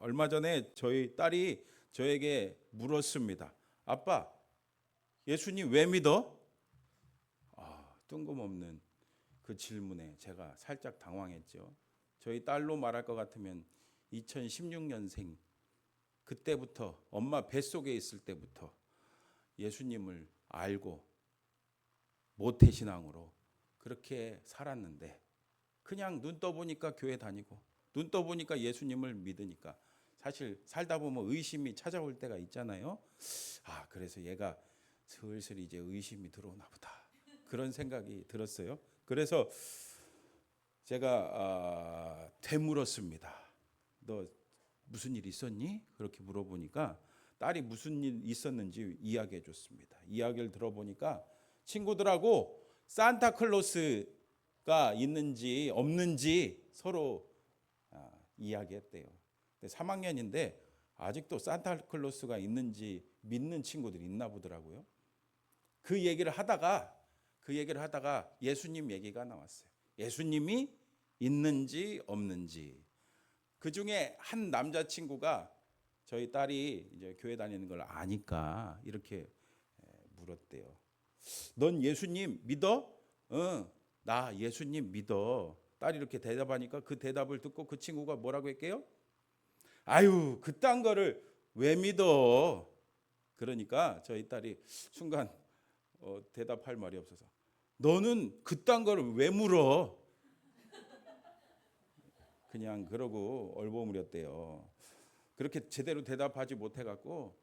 얼마 전에 저희 딸이 저에게 물었습니다. 아빠, 예수님 왜 믿어? 뜬금없는 그 질문에 제가 살짝 당황했죠. 저희 딸로 말할 것 같으면 2016년생 그때부터 엄마 뱃속에 있을 때부터 예수님을 알고 모태신앙으로 그렇게 살았는데 그냥 눈 떠보니까 교회 다니고 눈 떠보니까 예수님을 믿으니까 사실 살다 보면 의심이 찾아올 때가 있잖아요. 그래서 얘가 슬슬 이제 의심이 들어오나 보다 그런 생각이 들었어요. 그래서 제가 되물었습니다. 너 무슨 일 있었니? 그렇게 물어보니까 딸이 무슨 일 있었는지 이야기해 줬습니다. 이야기를 들어보니까 친구들하고 산타클로스가 있는지 없는지 서로 이야기했대요. 3학년인데 아직도 산타클로스가 있는지 믿는 친구들이 있나 보더라고요. 그 얘기를 하다가 예수님 얘기가 나왔어요. 예수님이 있는지 없는지. 그 중에 한 남자친구가 저희 딸이 이제 교회 다니는 걸 아니까 이렇게 물었대요. 넌 예수님 믿어? 나 예수님 믿어. 딸이 이렇게 대답하니까 그 대답을 듣고 그 친구가 뭐라고 했게요? 아유, 그딴 거를 왜 믿어? 그러니까 저희 딸이 순간 대답할 말이 없어서 너는 그딴 거를 왜 물어? 그냥 그러고 얼버무렸대요. 그렇게 제대로 대답하지 못해갖고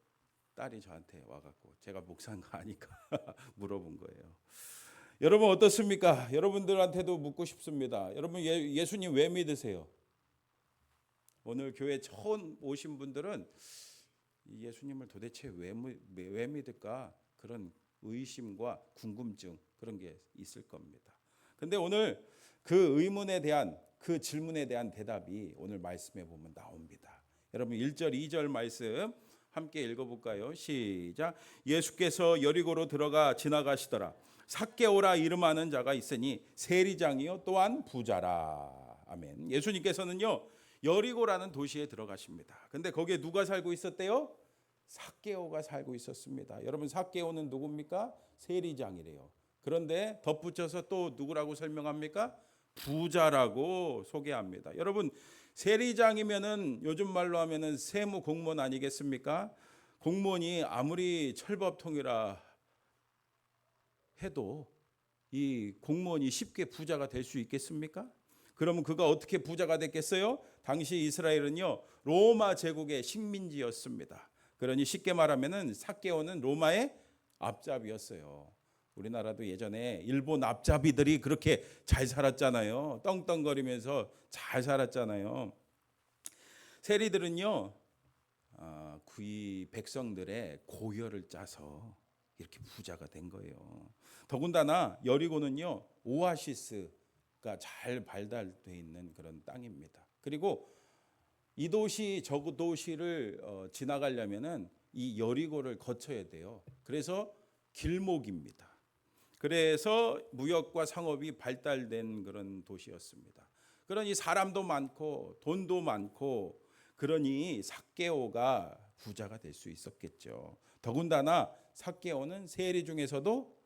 딸이 저한테 와갖고 제가 목사인가 아니까 물어본 거예요. 여러분 어떻습니까? 여러분들한테도 묻고 싶습니다. 여러분 예수님 왜 믿으세요? 오늘 교회 처음 오신 분들은 예수님을 도대체 왜 믿을까? 그런 의심과 궁금증 그런 게 있을 겁니다. 근데 오늘 그 의문에 대한 그 질문에 대한 대답이 오늘 말씀에 보면 나옵니다. 여러분 1절 2절 말씀 함께 읽어볼까요? 시작. 예수께서 여리고로 들어가 지나가시더라. 삭개오라 이름하는 자가 있으니 세리장이요 또한 부자라. 아멘. 예수님께서는요 여리고라는 도시에 들어가십니다. 근데 거기에 누가 살고 있었대요? 삭개오가 살고 있었습니다. 여러분 삭개오는 누굽니까? 세리장이래요. 그런데 덧붙여서 또 누구라고 설명합니까? 부자라고 소개합니다. 여러분 세리장이면은 요즘 말로 하면은 세무 공무원 아니겠습니까? 공무원이 아무리 철법통이라 해도 이 공무원이 쉽게 부자가 될 수 있겠습니까? 그러면 그가 어떻게 부자가 됐겠어요? 당시 이스라엘은요 로마 제국의 식민지였습니다. 그러니 쉽게 말하면은 삭개오는 로마의 앞잡이였어요. 우리나라도 예전에 일본 앞잡이들이 그렇게 잘 살았잖아요. 떵떵거리면서 잘 살았잖아요. 세리들은요 그 백성들의 고혈을 짜서 이렇게 부자가 된 거예요. 더군다나 여리고는요 오아시스가 잘 발달되어 있는 그런 땅입니다. 그리고 이 도시 저 도시를 지나가려면은 이 여리고를 거쳐야 돼요. 그래서 길목입니다. 그래서 무역과 상업이 발달된 그런 도시였습니다. 그러니 사람도 많고 돈도 많고 그러니 삭개오가 부자가 될 수 있었겠죠. 더군다나 삭개오는 세리 중에서도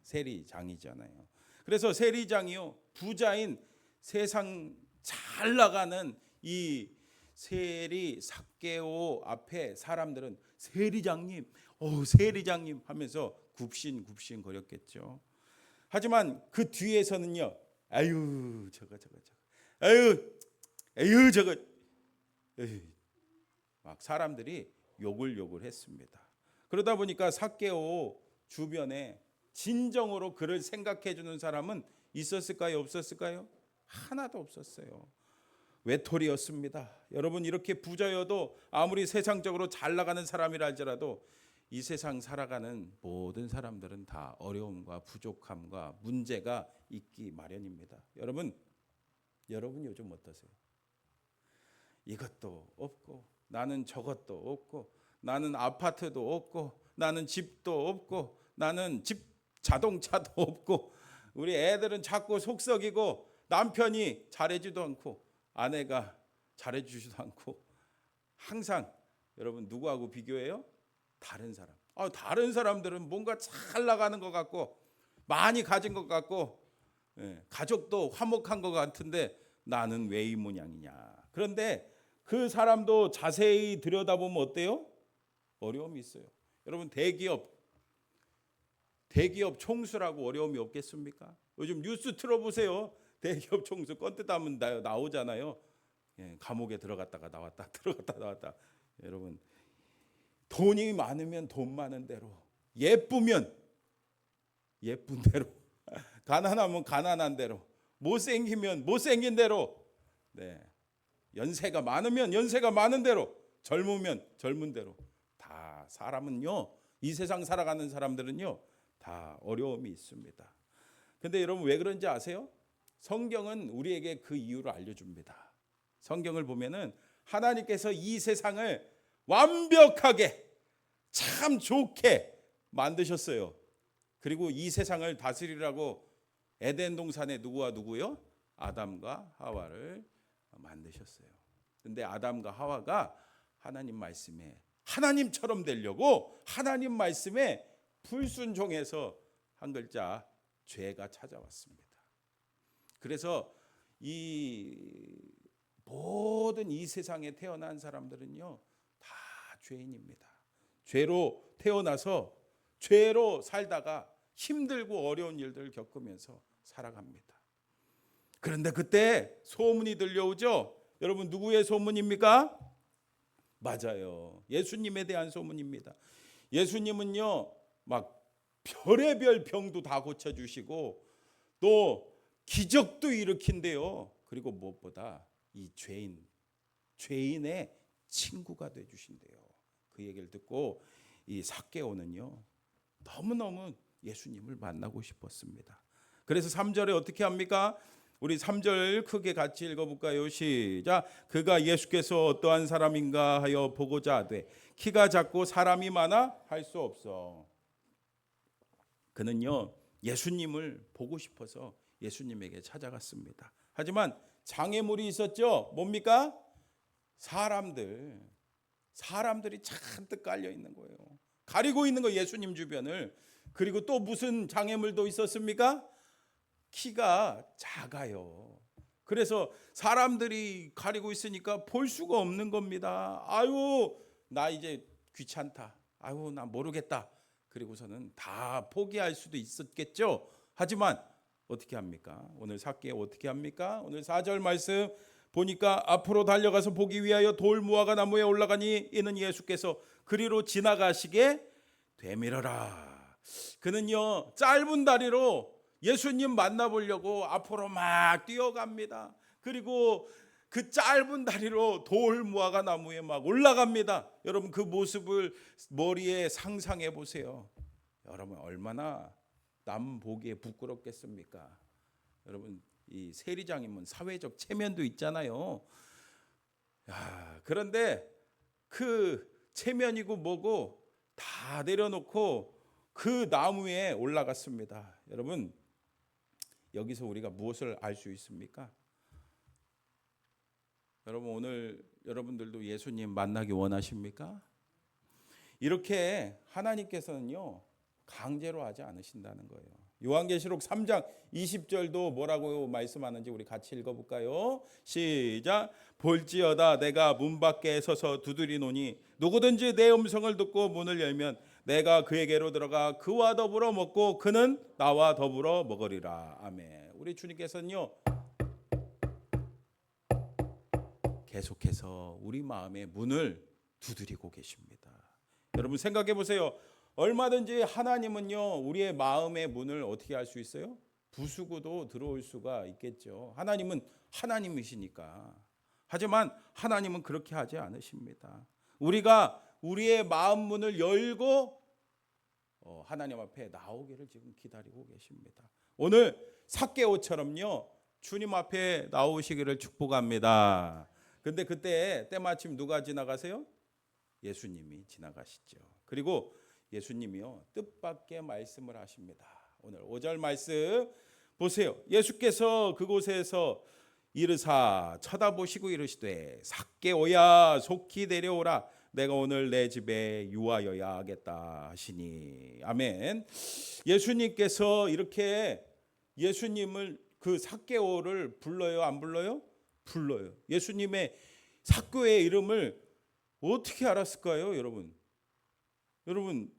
세리장이잖아요. 그래서 세리장이요 부자인 세상 잘 나가는 이 세리 삭개오 앞에 사람들은 세리장님 하면서 굽신 거렸겠죠. 하지만 그 뒤에서는요 아유 저거 아유 저거 막 사람들이 욕을 했습니다. 그러다 보니까 삭개오 주변에 진정으로 그를 생각해 주는 사람은 있었을까요? 없었을까요? 하나도 없었어요. 외톨이였습니다. 여러분 이렇게 부자여도 아무리 세상적으로 잘 나가는 사람이라 할지라도 이 세상 살아가는 모든 사람들은 다 어려움과 부족함과 문제가 있기 마련입니다. 여러분 요즘 어떠세요? 이것도 없고 나는 저것도 없고 나는 아파트도 없고 나는 집도 없고 나는 자동차도 없고 우리 애들은 자꾸 속썩이고 남편이 잘해주지도 않고 아내가 잘해주지도 않고 항상 여러분 누구하고 비교해요? 다른 사람. 다른 사람들은 뭔가 잘 나가는 것 같고 많이 가진 것 같고 가족도 화목한 것 같은데 나는 왜 이 모양이냐. 그런데 그 사람도 자세히 들여다보면 어때요? 어려움이 있어요. 여러분 대기업 총수라고 어려움이 없겠습니까? 요즘 뉴스 틀어보세요. 대기업 총수 껌뜯하면 나오잖아요. 감옥에 들어갔다가 나왔다 들어갔다 나왔다. 여러분 돈이 많으면 돈 많은 대로, 예쁘면 예쁜 대로, 가난하면 가난한 대로, 못생기면 못생긴 대로, 연세가 많으면 연세가 많은 대로, 젊으면 젊은 대로. 다 사람은요, 이 세상 살아가는 사람들은요 다 어려움이 있습니다. 근데 여러분 왜 그런지 아세요? 성경은 우리에게 그 이유를 알려줍니다. 성경을 보면은 하나님께서 이 세상을 완벽하게 참 좋게 만드셨어요. 그리고 이 세상을 다스리라고 에덴 동산에 누구요? 아담과 하와를 만드셨어요. 근데 아담과 하와가 하나님 말씀에 하나님처럼 되려고 하나님 말씀에 불순종해서 한 글자 죄가 찾아왔습니다. 그래서 이 모든 이 세상에 태어난 사람들은요 다 죄인입니다. 죄로 태어나서 죄로 살다가 힘들고 어려운 일들을 겪으면서 살아갑니다. 그런데 그때 소문이 들려오죠. 여러분 누구의 소문입니까? 맞아요. 예수님에 대한 소문입니다. 예수님은요 막 별의별 병도 다 고쳐주시고 또 기적도 일으킨대요. 그리고 무엇보다 이 죄인의 친구가 되주신대요. 그 얘기를 듣고 이 삭개오는요 너무너무 예수님을 만나고 싶었습니다. 그래서 3절에 어떻게 합니까? 우리 3절 크게 같이 읽어볼까요? 시작. 그가 예수께서 어떠한 사람인가 하여 보고자 하되 키가 작고 사람이 많아 할 수 없어. 그는요 예수님을 보고 싶어서 예수님에게 찾아갔습니다. 하지만 장애물이 있었죠. 뭡니까? 사람들이 잔뜩 깔려 있는 거예요. 가리고 있는 거 예수님 주변을. 그리고 또 무슨 장애물도 있었습니까? 키가 작아요. 그래서 사람들이 가리고 있으니까 볼 수가 없는 겁니다. 아유 나 이제 귀찮다. 아유 나 모르겠다. 그리고서는 다 포기할 수도 있었겠죠. 하지만 어떻게 합니까? 오늘 삭개오 어떻게 합니까? 오늘 4절 말씀 보니까 앞으로 달려가서 보기 위하여 돌 무화과 나무에 올라가니 이는 예수께서 그리로 지나가시게 되밀어라. 그는요 짧은 다리로 예수님 만나보려고 앞으로 막 뛰어갑니다. 그리고 그 짧은 다리로 돌 무화과 나무에 막 올라갑니다. 여러분 그 모습을 머리에 상상해 보세요. 여러분 얼마나 남 보기에 부끄럽겠습니까? 여러분 이 세리장이면 사회적 체면도 있잖아요. 그런데 그 체면이고 뭐고 다 내려놓고 그 나무에 올라갔습니다. 여러분 여기서 우리가 무엇을 알 수 있습니까? 여러분 오늘 여러분들도 예수님 만나기 원하십니까? 이렇게 하나님께서는요 강제로 하지 않으신다는 거예요. 요한계시록 3장 20절도 뭐라고 말씀하는지 우리 같이 읽어볼까요? 시작. 볼지어다 내가 문 밖에 서서 두드리노니 누구든지 내 음성을 듣고 문을 열면 내가 그에게로 들어가 그와 더불어 먹고 그는 나와 더불어 먹으리라. 아멘. 우리 주님께서는요 계속해서 우리 마음의 문을 두드리고 계십니다. 여러분 생각해 보세요. 얼마든지 하나님은요 우리의 마음의 문을 어떻게 할 수 있어요? 부수고도 들어올 수가 있겠죠. 하나님은 하나님이시니까. 하지만 하나님은 그렇게 하지 않으십니다. 우리가 우리의 마음 문을 열고 하나님 앞에 나오기를 지금 기다리고 계십니다. 오늘 삭개오처럼요 주님 앞에 나오시기를 축복합니다. 근데 그때 때마침 누가 지나가세요? 예수님이 지나가시죠. 그리고 예수님이요 뜻밖의 말씀을 하십니다. 오늘 5절 말씀 보세요. 예수께서 그곳에서 이르사 쳐다보시고 이르시되 삭개오야 속히 내려오라 내가 오늘 내 집에 유하여야 하겠다 하시니. 아멘. 예수님께서 이렇게 예수님을 그 삭개오를 불러요, 안 불러요? 불러요. 예수님의 삭개오의 이름을 어떻게 알았을까요, 여러분? 여러분,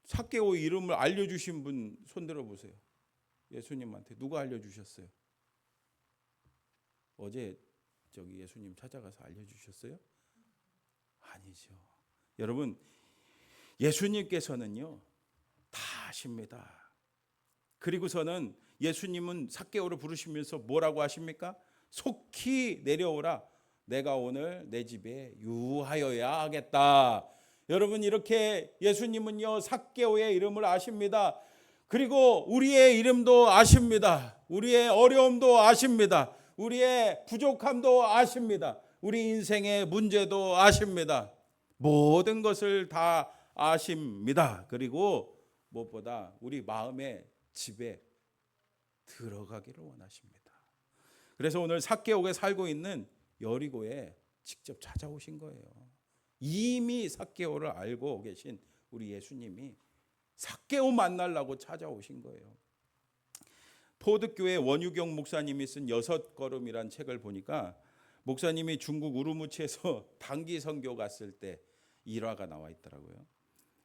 삭개오 이름을 알려주신 분 손들어 보세요. 예수님한테 누가 알려주셨어요? 어제 저기 예수님 찾아가서 알려주셨어요? 아니죠. 여러분, 예수님께서는요 다 아십니다. 그리고서는 예수님은 삭개오를 부르시면서 뭐라고 하십니까? 속히 내려오라 내가 오늘 내 집에 유하여야 하겠다. 여러분, 이렇게 예수님은요 삭개오의 이름을 아십니다. 그리고 우리의 이름도 아십니다. 우리의 어려움도 아십니다. 우리의 부족함도 아십니다. 우리 인생의 문제도 아십니다. 모든 것을 다 아십니다. 그리고 무엇보다 우리 마음의 집에 들어가기를 원하십니다. 그래서 오늘 삭개오에 살고 있는 여리고에 직접 찾아오신 거예요. 이미 삭개오를 알고 계신 우리 예수님이 삭개오 만나려고 찾아오신 거예요. 포드교회 원유경 목사님이 쓴 6걸음이란 책을 보니까 목사님이 중국 우루무치에서 단기 선교 갔을 때 일화가 나와 있더라고요.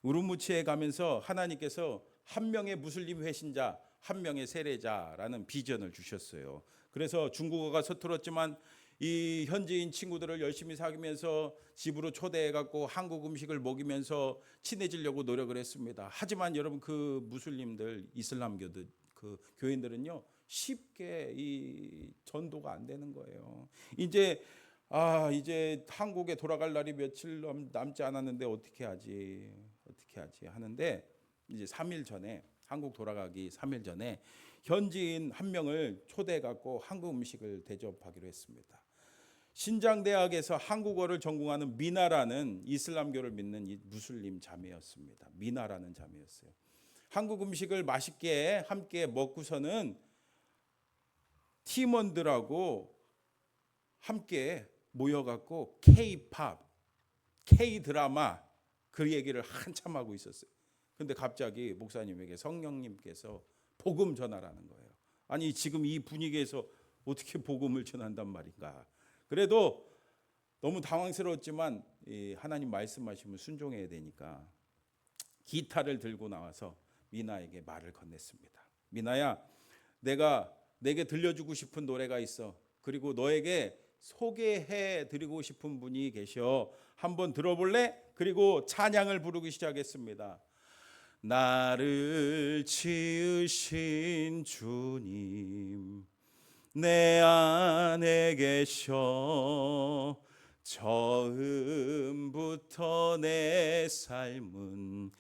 우루무치에 가면서 하나님께서 한 명의 무슬림 회신자, 한 명의 세례자라는 비전을 주셨어요. 그래서 중국어가 서툴었지만 이 현지인 친구들을 열심히 사귀면서 집으로 초대해갖고 한국 음식을 먹이면서 친해지려고 노력을 했습니다. 하지만 여러분, 그 무슬림들, 이슬람교들, 그 교인들은요 쉽게 이 전도가 안 되는 거예요. 이제 한국에 돌아갈 날이 며칠 남지 않았는데 어떻게 하지 하는데, 이제 3일 전에, 한국 돌아가기 3일 전에 현지인 한 명을 초대해 갖고 한국 음식을 대접하기로 했습니다. 신장대학에서 한국어를 전공하는 미나라는 이슬람교를 믿는 이 무슬림 자매였습니다. 미나라는 자매였어요. 한국 음식을 맛있게 함께 먹고서는 팀원들하고 함께 모여갖고 K-팝, K-드라마 그 얘기를 한참 하고 있었어요. 근데 갑자기 목사님에게 성령님께서 복음 전하라는 거예요. 아니, 지금 이 분위기에서 어떻게 복음을 전한단 말인가. 그래도 너무 당황스러웠지만 하나님 말씀하시면 순종해야 되니까 기타를 들고 나와서 미나에게 말을 건넸습니다. 미나야, 내가 내게 들려주고 싶은 노래가 있어. 그리고 너에게 소개해 드리고 싶은 분이 계셔. 한번 들어볼래? 그리고 찬양을 부르기 시작했습니다. 나를 지으신 주님 내 안에 계셔. 처음부터 내 삶은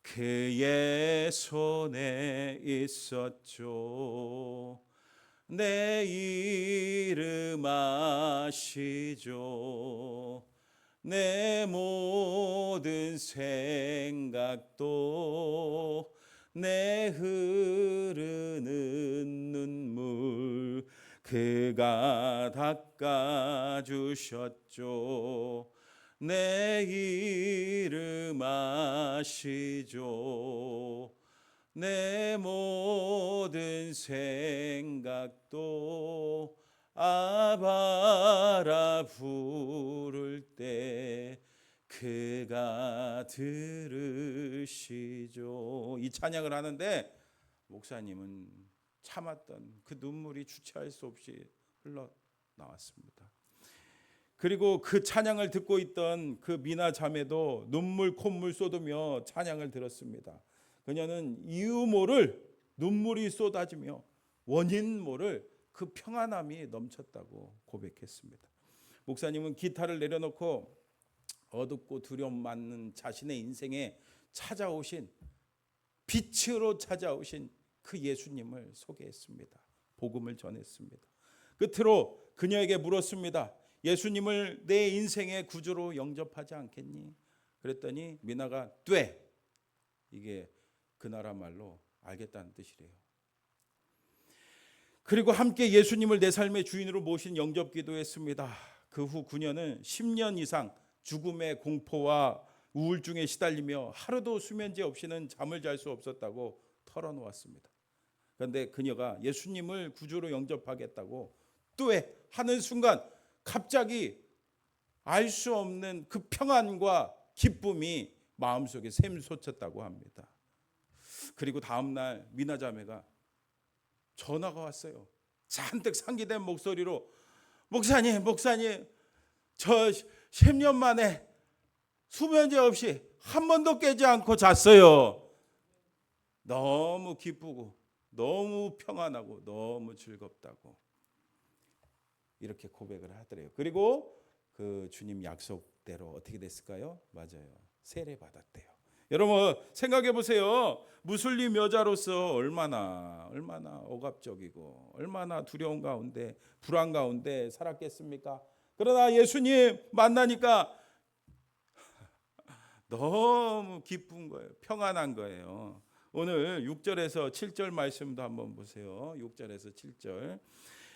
그의 손에 있었죠. 내 이름 아시죠. 내 모든 생각도 내 흐르는 눈물 그가 닦아주셨죠. 내 이름 아시죠. 내 모든 생각도 아바라 부를 때 그가 들으시죠. 이 찬양을 하는데 목사님은 참았던 그 눈물이 주체할 수 없이 흘러나왔습니다. 그리고 그 찬양을 듣고 있던 그 미나 자매도 눈물 콧물 쏟으며 찬양을 들었습니다. 그녀는 이유 모를 눈물이 쏟아지며 원인 모를 그 평안함이 넘쳤다고 고백했습니다. 목사님은 기타를 내려놓고 어둡고 두려움 많은 자신의 인생에 찾아오신, 빛으로 찾아오신 그 예수님을 소개했습니다. 복음을 전했습니다. 끝으로 그녀에게 물었습니다. 예수님을 내 인생의 구주로 영접하지 않겠니? 그랬더니 미나가 돼. 이게 그 나라 말로 알겠다는 뜻이래요. 그리고 함께 예수님을 내 삶의 주인으로 모신 영접기도 했습니다. 그 후 9년은 10년 이상 죽음의 공포와 우울증에 시달리며 하루도 수면제 없이는 잠을 잘 수 없었다고 털어놓았습니다. 그런데 그녀가 예수님을 구주로 영접하겠다고 또 하는 순간 갑자기 알 수 없는 그 평안과 기쁨이 마음속에 샘솟았다고 합니다. 그리고 다음날 미나 자매가 전화가 왔어요. 잔뜩 상기된 목소리로 목사님 저 10년 만에 수면제 없이 한 번도 깨지 않고 잤어요. 너무 기쁘고 너무 평안하고 너무 즐겁다고 이렇게 고백을 하더래요. 그리고 그 주님 약속대로 어떻게 됐을까요? 맞아요. 세례 받았대요. 여러분 생각해 보세요. 무슬림 여자로서 얼마나 억압적이고 얼마나 두려운 가운데 불안 가운데 살았겠습니까? 그러나 예수님 만나니까 너무 기쁜 거예요. 평안한 거예요. 오늘 6절에서 7절 말씀도 한번 보세요. 6절에서 7절.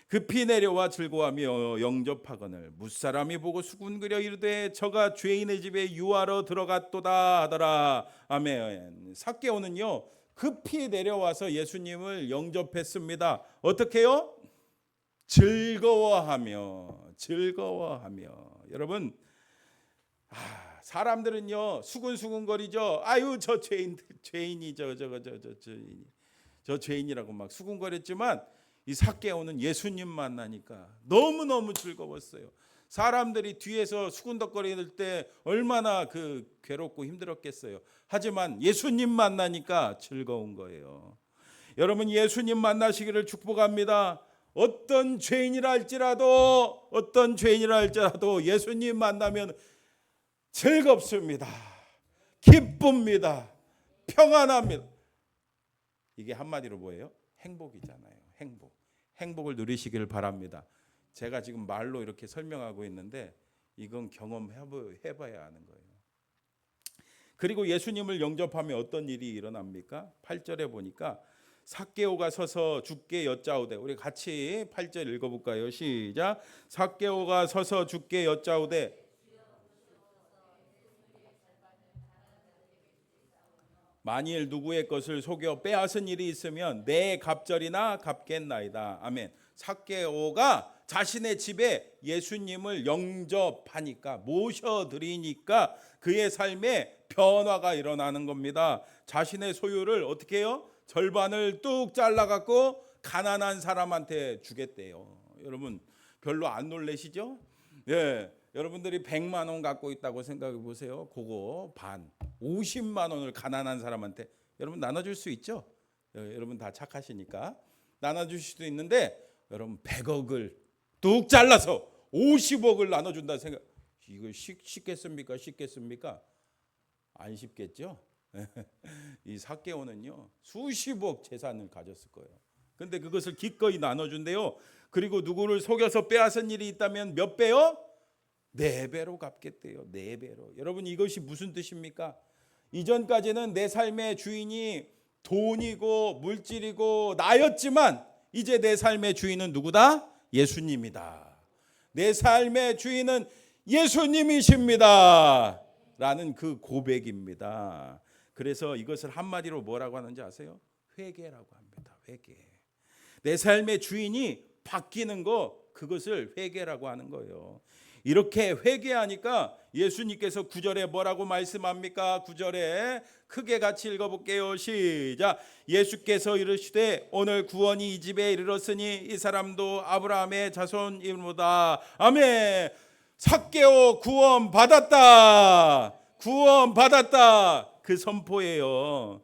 급히 내려와 즐거워하며 영접하거늘 무사람이 보고 수군거려 이르되 저가 죄인의 집에 유하러 들어갔도다 하더라. 아멘. 삭개오는요 급히 내려와서 예수님을 영접했습니다. 어떻게요? 즐거워하며. 여러분 사람들은요 수군수군거리죠. 아유 저 죄인이 저 죄인이라고 막 수군거렸지만 이 삭개오는 예수님 만나니까 너무너무 즐거웠어요. 사람들이 뒤에서 수군덕거릴 때 얼마나 그 괴롭고 힘들었겠어요. 하지만 예수님 만나니까 즐거운 거예요. 여러분 예수님 만나시기를 축복합니다. 어떤 죄인이라 할지라도 예수님 만나면 즐겁습니다. 기쁩니다. 평안합니다. 이게 한마디로 뭐예요? 행복이잖아요. 행복을 누리시기를 바랍니다. 제가 지금 말로 이렇게 설명하고 있는데 이건 경험해봐야 하는 거예요. 그리고 예수님을 영접하면 어떤 일이 일어납니까? 8절에 보니까 삭개오가 서서 주께 여짜오되, 우리 같이 8절 읽어볼까요? 시작. 삭개오가 서서 주께 여짜오되 만일 누구의 것을 속여 빼앗은 일이 있으면 내 갑절이나 갚겠나이다. 아멘. 삭개오가 자신의 집에 예수님을 영접하니까 모셔드리니까 그의 삶에 변화가 일어나는 겁니다. 자신의 소유를 어떻게 해요? 절반을 뚝 잘라갖고 가난한 사람한테 주겠대요. 여러분 별로 안 놀라시죠? 예. 여러분들이 100만 원 갖고 있다고 생각해 보세요. 그거 반 50만 원을 가난한 사람한테 여러분 나눠줄 수 있죠? 여러분 다 착하시니까 나눠줄 수도 있는데 여러분 100억을 뚝 잘라서 50억을 나눠준다 생각 이거 쉽겠습니까? 안 쉽겠죠? 이 삭개오는요 수십억 재산을 가졌을 거예요. 근데 그것을 기꺼이 나눠준대요. 그리고 누구를 속여서 빼앗은 일이 있다면 몇 배요? 4배로 갚겠대요. 4배로. 여러분 이것이 무슨 뜻입니까? 이전까지는 내 삶의 주인이 돈이고 물질이고 나였지만 이제 내 삶의 주인은 누구다? 예수님이다. 내 삶의 주인은 예수님이십니다. 라는 그 고백입니다. 그래서 이것을 한마디로 뭐라고 하는지 아세요? 회개라고 합니다. 회개. 내 삶의 주인이 바뀌는 거 그것을 회개라고 하는 거예요. 이렇게 회개하니까 예수님께서 9절에 뭐라고 말씀합니까? 9절에 크게 같이 읽어볼게요. 시작. 예수께서 이르시되 오늘 구원이 이 집에 이르렀으니 이 사람도 아브라함의 자손이로다. 아멘. 삭개오 구원 받았다. 그 선포예요.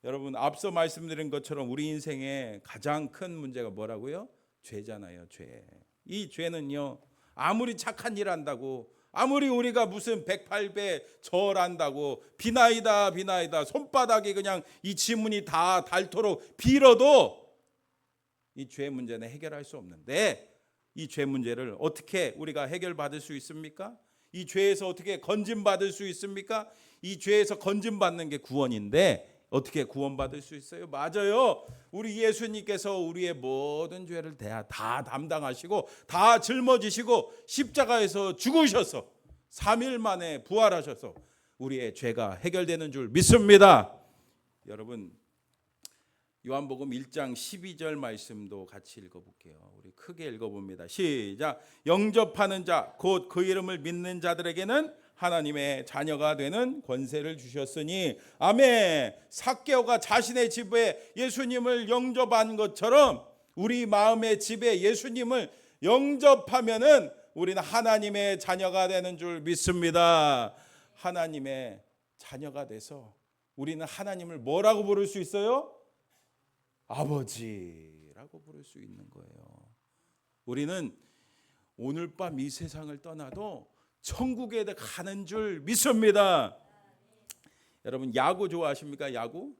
여러분 앞서 말씀드린 것처럼 우리 인생의 가장 큰 문제가 뭐라고요? 죄잖아요. 죄. 이 죄는요 아무리 착한 일 한다고 아무리 우리가 무슨 108배 절한다고 비나이다 손바닥이 그냥 이 지문이 다 닳도록 빌어도 이 죄 문제는 해결할 수 없는데 이 죄 문제를 어떻게 우리가 해결받을 수 있습니까? 이 죄에서 어떻게 건짐받을 수 있습니까? 이 죄에서 건짐받는 게 구원인데 어떻게 구원받을 수 있어요? 맞아요. 우리 예수님께서 우리의 모든 죄를 다 담당하시고 다 짊어지시고 십자가에서 죽으셔서 3일 만에 부활하셔서 우리의 죄가 해결되는 줄 믿습니다. 여러분, 요한복음 1장 12절 말씀도 같이 읽어볼게요. 우리 크게 읽어봅니다. 시작. 영접하는 자 곧 그 이름을 믿는 자들에게는 하나님의 자녀가 되는 권세를 주셨으니 아멘. 삭개오가 자신의 집에 예수님을 영접한 것처럼 우리 마음의 집에 예수님을 영접하면은 우리는 하나님의 자녀가 되는 줄 믿습니다. 하나님의 자녀가 돼서 우리는 하나님을 뭐라고 부를 수 있어요? 아버지라고 부를 수 있는 거예요. 우리는 오늘 밤 이 세상을 떠나도 천국에 가는 줄 믿습니다. 여러분, 야구 좋아하십니까? 야구?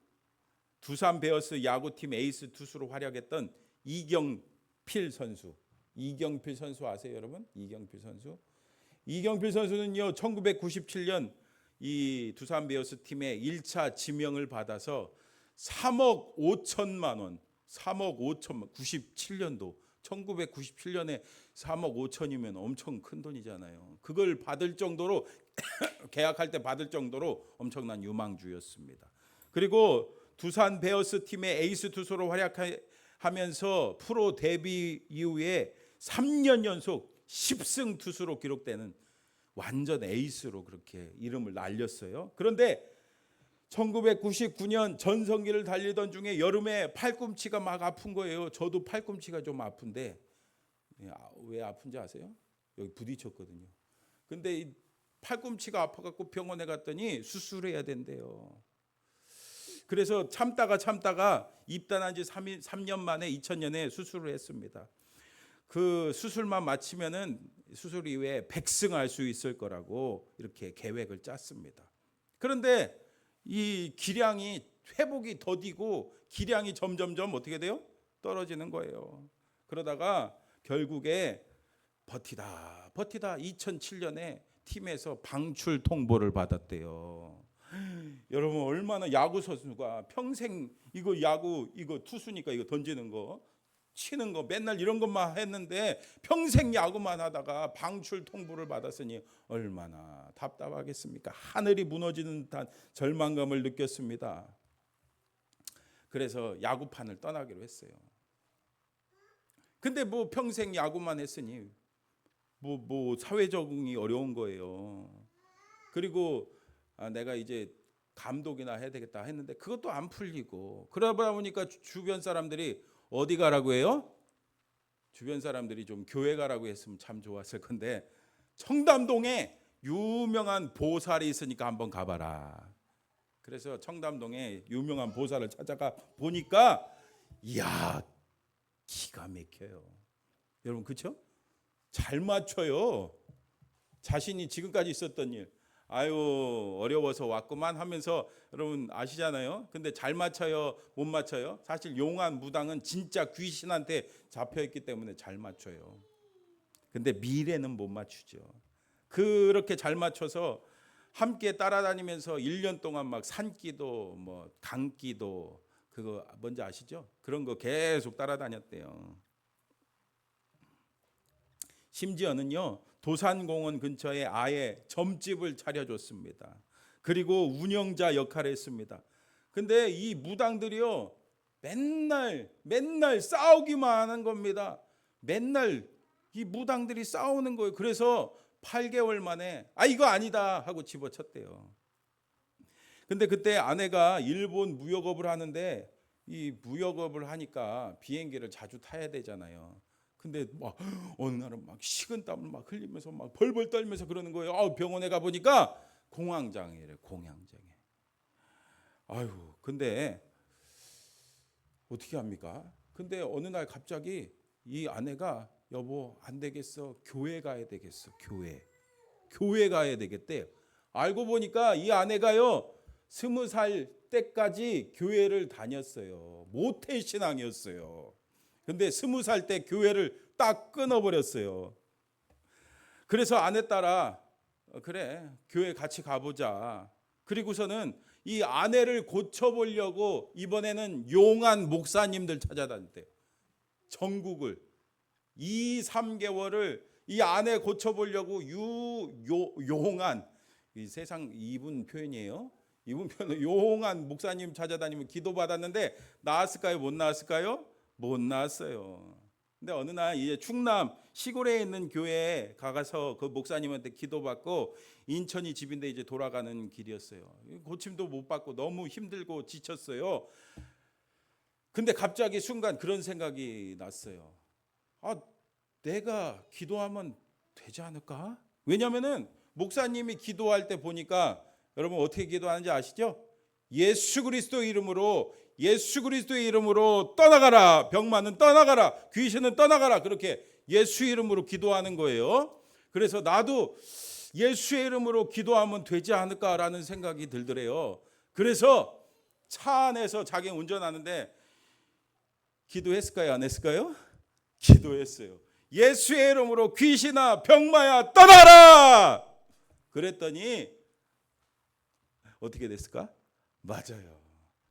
두산 베어스 야구팀 에이스 투수로 활약했던 이경필 선수. 이경필 선수 아세요, 여러분? 이경필 선수. 이경필 선수는요, 1997년 이 두산 베어스 팀의 1차 지명을 받아서 3억 5천만 원, 3억 5천만, 97년도 1997년에 3억 5천이면 엄청 큰 돈이잖아요. 그걸 받을 정도로 계약할 때 받을 정도로 엄청난 유망주였습니다. 그리고 두산 베어스 팀의 에이스 투수로 활약하면서 프로 데뷔 이후에 3년 연속 10승 투수로 기록되는 완전 에이스로 그렇게 이름을 날렸어요. 그런데 1999년 전성기를 달리던 중에 여름에 팔꿈치가 막 아픈 거예요. 저도 팔꿈치가 좀 아픈데 왜 아픈지 아세요? 여기 부딪혔거든요. 근데 이 팔꿈치가 아파갖고 병원에 갔더니 수술해야 된대요. 그래서 참다가 입단한 지 3년 만에 2000년에 수술을 했습니다. 그 수술만 마치면은 수술 이후에 100승할 수 있을 거라고 이렇게 계획을 짰습니다. 그런데 이 기량이 회복이 더디고 기량이 점점점 어떻게 돼요? 떨어지는 거예요. 그러다가 결국에 버티다 2007년에 팀에서 방출 통보를 받았대요. 여러분, 얼마나 야구 선수가 평생 이거 야구 이거 투수니까 이거 던지는 거 치는 거 맨날 이런 것만 했는데 평생 야구만 하다가 방출 통보를 받았으니 얼마나 답답하겠습니까? 하늘이 무너지는 듯한 절망감을 느꼈습니다. 그래서 야구판을 떠나기로 했어요. 근데 뭐 평생 야구만 했으니 뭐 사회 적응이 어려운 거예요. 그리고 내가 이제 감독이나 해야 되겠다 했는데 그것도 안 풀리고 그러다 보니까 주변 사람들이 어디 가라고 해요? 주변 사람들이 좀 교회 가라고 했으면 참 좋았을 건데 청담동에 유명한 보살이 있으니까 한번 가봐라. 그래서 청담동에 유명한 보살을 찾아가 보니까 이야, 기가 막혀요. 여러분, 그렇죠? 잘 맞춰요. 자신이 지금까지 있었던 일, 아유 어려워서 왔구만 하면서 여러분 아시잖아요. 근데 잘 맞춰요, 못 맞춰요? 사실 용한 무당은 진짜 귀신한테 잡혀있기 때문에 잘 맞춰요. 근데 미래는 못 맞추죠. 그렇게 잘 맞춰서 함께 따라다니면서 1년 동안 막 산기도 뭐 강기도 그거 뭔지 아시죠? 그런 거 계속 따라다녔대요. 심지어는요, 도산공원 근처에 아예 점집을 차려줬습니다. 그리고 운영자 역할을 했습니다. 근데 이 무당들이요, 맨날 싸우기만 하는 겁니다. 맨날 이 무당들이 싸우는 거예요. 그래서 8개월 만에 이거 아니다 하고 집어쳤대요. 근데 그때 아내가 일본 무역업을 하는데 이 무역업을 하니까 비행기를 자주 타야 되잖아요. 근데 막 어느 날은 막 식은땀을 막 흘리면서 막 벌벌 떨면서 그러는 거예요. 병원에 가 보니까 공황장애래, 공황장애. 근데 어떻게 합니까? 근데 어느 날 갑자기 이 아내가 여보 안 되겠어, 교회 가야 되겠어, 교회 가야 되겠대. 알고 보니까 이 아내가요 20살 때까지 교회를 다녔어요. 모태 신앙이었어요. 근데 20살 때 교회를 딱 끊어버렸어요. 그래서 아내 따라 그래 교회 같이 가보자. 그리고서는 이 아내를 고쳐보려고 이번에는 용한 목사님들 찾아다녔대요. 전국을 2, 3개월을 이 아내 고쳐보려고 용한, 이 세상 이분 표현이에요. 이분 표현은 용한 목사님 찾아다니면 기도받았는데 나았을까요? 못 나았을까요? 못 나았어요. 근데 어느 날 이제 충남 시골에 있는 교회에 가서 그 목사님한테 기도받고, 인천이 집인데 이제 돌아가는 길이었어요. 고침도 못 받고 너무 힘들고 지쳤어요. 근데 갑자기 순간 그런 생각이 났어요. 아, 내가 기도하면 되지 않을까? 왜냐면은 목사님이 기도할 때 보니까, 여러분 어떻게 기도하는지 아시죠? 예수 그리스도의 이름으로 떠나가라, 병만은 떠나가라, 귀신은 떠나가라, 그렇게 예수 이름으로 기도하는 거예요. 그래서 나도 예수의 이름으로 기도하면 되지 않을까라는 생각이 들더래요. 그래서 차 안에서 자기 운전하는데 기도했을까요? 안 했을까요? 기도했어요. 예수의 이름으로 귀신아 병마야 떠나라. 그랬더니 어떻게 됐을까? 맞아요.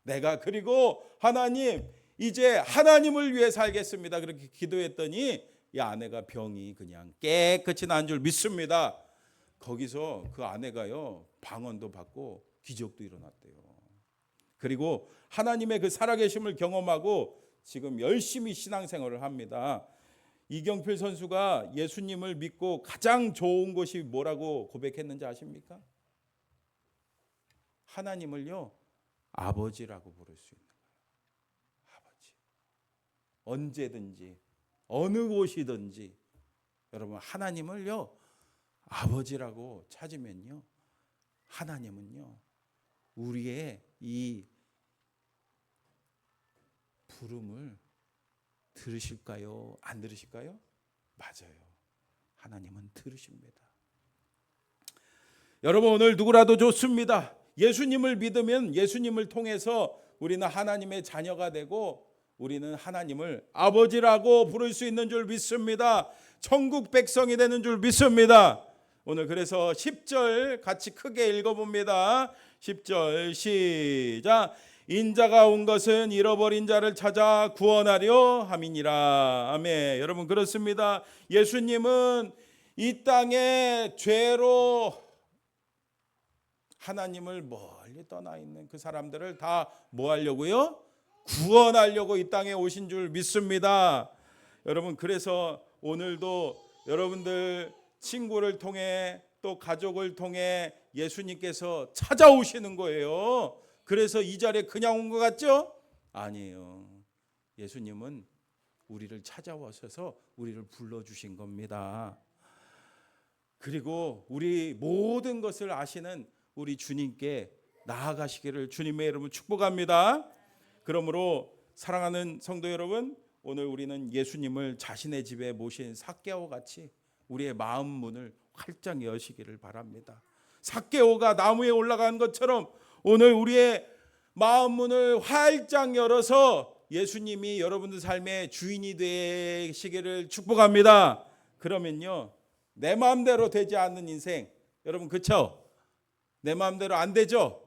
내가 그리고 하나님, 이제 하나님을 위해 살겠습니다, 그렇게 기도했더니 이 아내가 병이 그냥 깨끗이 난 줄 믿습니다. 거기서 그 아내가요 방언도 받고 기적도 일어났대요. 그리고 하나님의 그 살아계심을 경험하고 지금 열심히 신앙생활을 합니다. 이경필 선수가 예수님을 믿고 가장 좋은 것이 뭐라고 고백했는지 아십니까? 하나님을요 아버지라고 부를 수 있는 거예요. 아버지. 언제든지 어느 곳이든지 여러분 하나님을요 아버지라고 찾으면요, 하나님은요 우리의 이 부름을 들으실까요? 안 들으실까요? 맞아요. 하나님은 들으십니다. 여러분 오늘 누구라도 좋습니다. 예수님을 믿으면 예수님을 통해서 우리는 하나님의 자녀가 되고 우리는 하나님을 아버지라고 부를 수 있는 줄 믿습니다. 천국 백성이 되는 줄 믿습니다. 오늘 그래서 10절 같이 크게 읽어봅니다. 10절 시작. 인자가 온 것은 잃어버린 자를 찾아 구원하려 함이니라. 아멘. 여러분 그렇습니다. 예수님은 이 땅에 죄로 하나님을 멀리 떠나 있는 그 사람들을 다 뭐 하려고요? 구원하려고 이 땅에 오신 줄 믿습니다. 여러분 그래서 오늘도 여러분들 친구를 통해 또 가족을 통해 예수님께서 찾아오시는 거예요. 그래서 이 자리에 그냥 온 것 같죠? 아니에요. 예수님은 우리를 찾아오셔서 우리를 불러주신 겁니다. 그리고 우리 모든 것을 아시는 우리 주님께 나아가시기를 주님의 이름으로 축복합니다. 그러므로 사랑하는 성도 여러분, 오늘 우리는 예수님을 자신의 집에 모신 삭개오 같이 우리의 마음 문을 활짝 여시기를 바랍니다. 삭개오가 나무에 올라간 것처럼 오늘 우리의 마음 문을 활짝 열어서 예수님이 여러분들 삶의 주인이 되시기를 축복합니다. 그러면요 내 마음대로 되지 않는 인생, 여러분 그렇죠? 내 마음대로 안 되죠?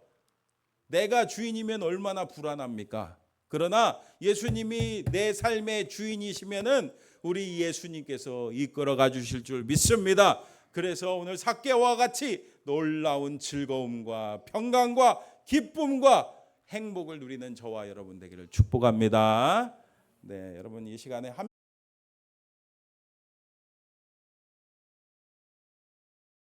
내가 주인이면 얼마나 불안합니까? 그러나 예수님이 내 삶의 주인이시면은 우리 예수님께서 이끌어가 주실 줄 믿습니다. 그래서 오늘 삭개오와 같이 놀라운 즐거움과 평강과 기쁨과 행복을 누리는 저와 여러분 되기를 축복합니다. 네, 여러분 이 시간에